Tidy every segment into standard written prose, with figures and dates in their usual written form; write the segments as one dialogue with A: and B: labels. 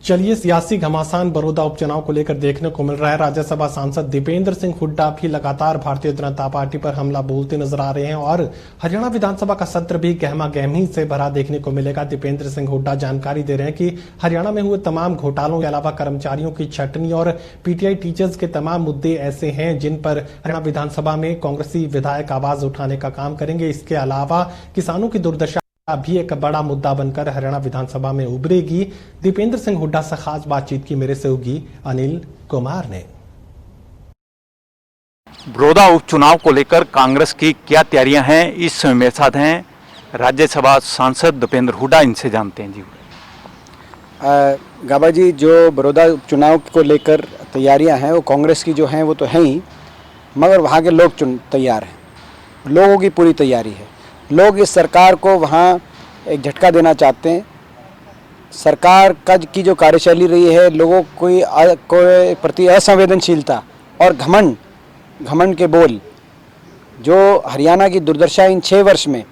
A: चलिए, सियासी घमासान बड़ौदा उपचुनाव को लेकर देखने को मिल रहा है। राज्यसभा सांसद दीपेंद्र सिंह हुड्डा भी लगातार भारतीय जनता पार्टी पर हमला बोलते नजर आ रहे हैं और हरियाणा विधानसभा का सत्र भी गहमा गहमी से भरा देखने को मिलेगा। दीपेंद्र सिंह हुड्डा जानकारी दे रहे हैं कि हरियाणा में हुए तमाम घोटालों के अलावा कर्मचारियों की छटनी और पीटीआई टीचर्स के तमाम मुद्दे ऐसे हैं जिन पर हरियाणा विधानसभा में कांग्रेसी विधायक आवाज उठाने का काम करेंगे। इसके अलावा किसानों की दुर्दशा भी एक बड़ा मुद्दा बनकर हरियाणा विधानसभा में उभरेगी। दीपेंद्र सिंह हुड्डा से खास बातचीत की मेरे सहयोगी अनिल कुमार ने।
B: बड़ौदा उपचुनाव को लेकर कांग्रेस की क्या तैयारियां हैं, इस समय मेरे साथ हैं राज्यसभा सांसद दीपेंद्र हुड्डा। इनसे जानते हैं जी।
C: गाबा जी, जो बड़ौदा उपचुनाव को लेकर तैयारियां हैं वो कांग्रेस की जो हैं वो तो हैं ही, मगर वहाँ के लोग तैयार हैं। लोगों की पूरी तैयारी है। लोग इस सरकार को वहाँ एक झटका देना चाहते हैं। सरकार का की जो कार्यशैली रही है, लोगों को प्रति असंवेदनशीलता और घमंड के बोल जो हरियाणा की दुर्दशा इन 6 वर्ष में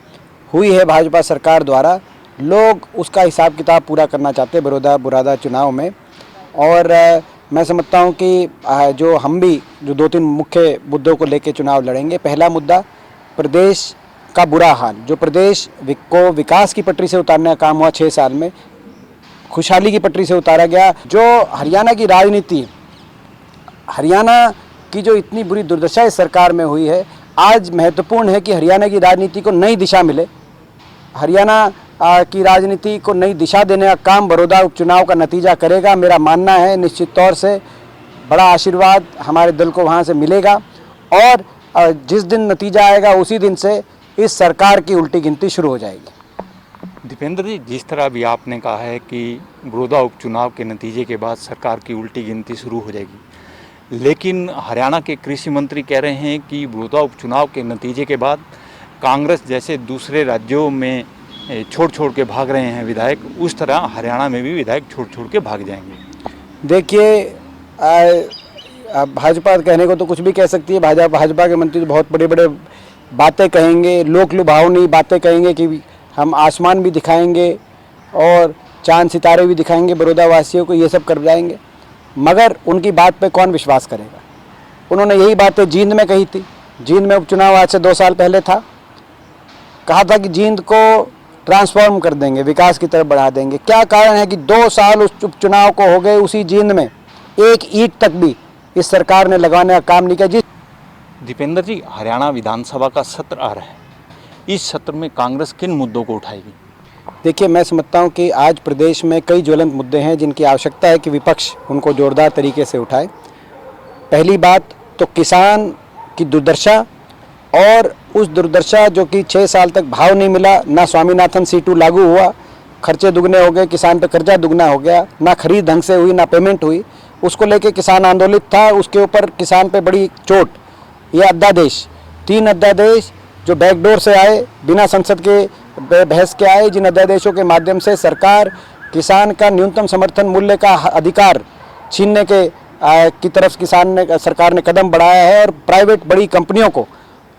C: हुई है भाजपा सरकार द्वारा, लोग उसका हिसाब किताब पूरा करना चाहते हैं बड़ौदा चुनाव में। और मैं समझता हूँ कि जो हम भी जो 2-3 मुख्य मुद्दों को लेकर चुनाव लड़ेंगे। पहला मुद्दा प्रदेश का बुरा हाल, जो प्रदेश को विकास की पटरी से उतारने का काम हुआ 6 साल में, खुशहाली की पटरी से उतारा गया। जो हरियाणा की राजनीति, हरियाणा की जो इतनी बुरी दुर्दशा इस सरकार में हुई है, आज महत्वपूर्ण है कि हरियाणा की राजनीति को नई दिशा मिले। हरियाणा की राजनीति को नई दिशा देने का काम बड़ौदा उपचुनाव का नतीजा करेगा। मेरा मानना है निश्चित तौर से बड़ा आशीर्वाद हमारे दल को वहाँ से मिलेगा और जिस दिन नतीजा आएगा उसी दिन से इस सरकार की उल्टी गिनती शुरू हो जाएगी।
B: दीपेंद्र जी, जिस तरह भी आपने कहा है कि बड़ौदा उपचुनाव के नतीजे के बाद सरकार की उल्टी गिनती शुरू हो जाएगी, लेकिन हरियाणा के कृषि मंत्री कह रहे हैं कि बड़ौदा उपचुनाव के नतीजे के बाद कांग्रेस जैसे दूसरे राज्यों में छोड़ के भाग रहे हैं विधायक, उस तरह हरियाणा में भी विधायक छोड़ के भाग जाएंगे।
C: देखिए, भाजपा कहने को तो कुछ भी कह सकती है। भाजपा के मंत्री बहुत बड़े बातें कहेंगे, लोक लुभावनी बातें कहेंगे कि हम आसमान भी दिखाएंगे और चांद सितारे भी दिखाएंगे बड़ौदा वासियों को, ये सब कर जाएंगे, मगर उनकी बात पे कौन विश्वास करेगा। उन्होंने यही बातें जींद में कही थी। जींद में उपचुनाव आज से 2 साल पहले था। कहा था कि जींद को ट्रांसफॉर्म कर देंगे, विकास की तरफ बढ़ा देंगे। क्या कारण है कि 2 साल उस उपचुनाव को हो गए, उसी जींद में एक ईंट तक भी इस सरकार ने लगाने का काम नहीं किया।
B: दीपेंद्र जी, हरियाणा विधानसभा का सत्र आ रहा है, इस सत्र में कांग्रेस किन मुद्दों को उठाएगी?
C: देखिए, मैं समझता हूं कि आज प्रदेश में कई ज्वलंत मुद्दे हैं जिनकी आवश्यकता है कि विपक्ष उनको जोरदार तरीके से उठाए। पहली बात तो किसान की दुर्दशा, और उस दुर्दशा जो कि 6 साल तक भाव नहीं मिला, ना स्वामीनाथन C2 लागू हुआ, खर्चे दुगने हो गए, किसान पे कर्जा दुगना हो गया, ना खरीद ढंग से हुई, ना पेमेंट हुई, उसको लेके किसान आंदोलित था। उसके ऊपर किसान पे बड़ी चोट। ये अध्यादेश 3 अध्यादेश जो बैकडोर से आए, बिना संसद के बहस के आए, जिन अध्यादेशों के माध्यम से सरकार किसान का न्यूनतम समर्थन मूल्य का अधिकार छीनने की तरफ सरकार ने कदम बढ़ाया है और प्राइवेट बड़ी कंपनियों को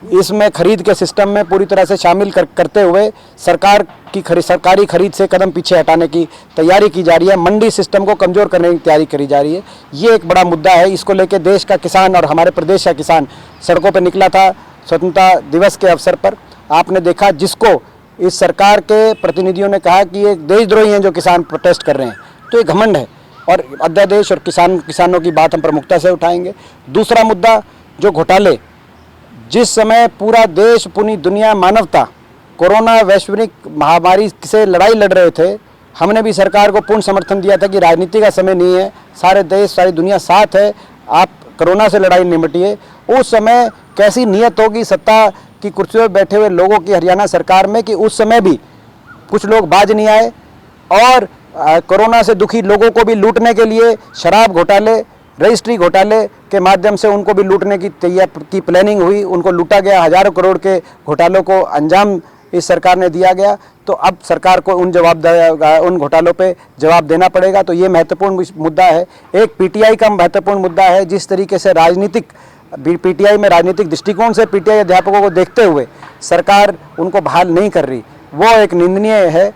C: इसमें खरीद के सिस्टम में पूरी तरह से शामिल करते हुए सरकारी खरीद से कदम पीछे हटाने की तैयारी की जा रही है। मंडी सिस्टम को कमज़ोर करने की तैयारी करी जा रही है। ये एक बड़ा मुद्दा है। इसको लेकर देश का किसान और हमारे प्रदेश का किसान सड़कों पर निकला था स्वतंत्रता दिवस के अवसर पर। आपने देखा, जिसको इस सरकार के प्रतिनिधियों ने कहा कि ये देशद्रोही हैं जो किसान प्रोटेस्ट कर रहे हैं, तो ये घमंड है। और अध्यादेश और किसानों की बात हम प्रमुखता से उठाएंगे। दूसरा मुद्दा जो घोटाले, जिस समय पूरा देश, पूरी दुनिया, मानवता कोरोना वैश्विक महामारी से लड़ाई लड़ रहे थे, हमने भी सरकार को पूर्ण समर्थन दिया था कि राजनीति का समय नहीं है, सारे देश सारी दुनिया साथ है, आप कोरोना से लड़ाई निपटिए। उस समय कैसी नीयत होगी सत्ता की कुर्सियों पर बैठे हुए लोगों की हरियाणा सरकार में कि उस समय भी कुछ लोग बाज नहीं आए और कोरोना से दुखी लोगों को भी लूटने के लिए शराब घोटाले, रजिस्ट्री घोटाले के माध्यम से उनको भी लूटने की प्लानिंग हुई, उनको लूटा गया। हजारों करोड़ के घोटालों को अंजाम इस सरकार ने दिया गया। तो अब सरकार को उन घोटालों पे जवाब देना पड़ेगा। तो ये महत्वपूर्ण मुद्दा है। एक पीटीआई का महत्वपूर्ण मुद्दा है। जिस तरीके से पीटीआई में राजनीतिक दृष्टिकोण से पीटीआई अध्यापकों को देखते हुए सरकार उनको बहाल नहीं कर रही, वो एक निंदनीय है।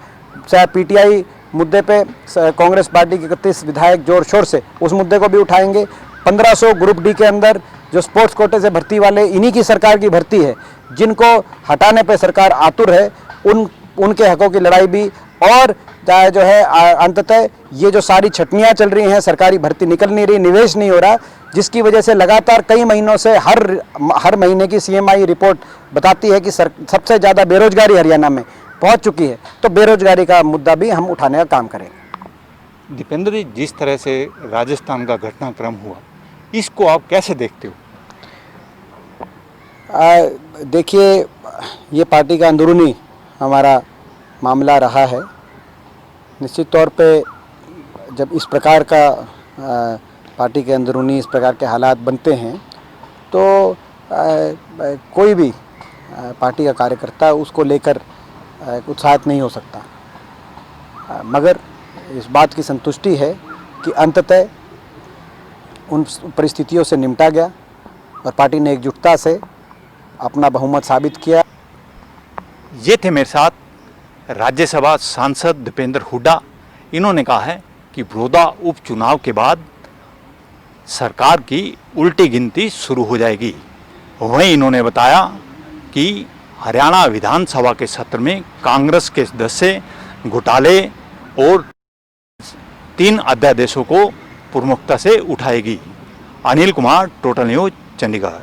C: चाहे पीटीआई मुद्दे पे कांग्रेस पार्टी के 31 विधायक जोर शोर से उस मुद्दे को भी उठाएंगे। 1500 ग्रुप डी के अंदर जो स्पोर्ट्स कोटे से भर्ती वाले, इन्हीं की सरकार की भर्ती है, जिनको हटाने पे सरकार आतुर है, उनके हकों की लड़ाई भी, और जो है अंततः ये जो सारी छटनियाँ चल रही हैं, सरकारी भर्ती निकल नहीं रही, निवेश नहीं हो रहा, जिसकी वजह से लगातार कई महीनों से हर महीने की CMI रिपोर्ट बताती है कि सबसे ज़्यादा बेरोजगारी हरियाणा में पहुंच चुकी है। तो बेरोजगारी का मुद्दा भी हम उठाने का काम करेंगे।
B: दीपेंद्र जी, जिस तरह से राजस्थान का घटनाक्रम हुआ, इसको आप कैसे देखते हो?
C: देखिए, ये पार्टी का अंदरूनी हमारा मामला रहा है। निश्चित तौर पे जब इस प्रकार का पार्टी के अंदरूनी इस प्रकार के हालात बनते हैं तो कोई भी पार्टी का कार्यकर्ता उसको लेकर उत्साहित नहीं हो सकता, मगर इस बात की संतुष्टि है कि अंततः उन परिस्थितियों से निपटा गया और पार्टी ने एकजुटता से अपना बहुमत साबित किया।
B: ये थे मेरे साथ राज्यसभा सांसद दीपेंद्र हुड्डा। इन्होंने कहा है कि बड़ौदा उपचुनाव के बाद सरकार की उल्टी गिनती शुरू हो जाएगी। वहीं इन्होंने बताया कि हरियाणा विधानसभा के सत्र में कांग्रेस के सदस्य घोटाले और 3 अध्यादेशों को प्रमुखता से उठाएगी। Anil Kumar, total news, Chandigarh.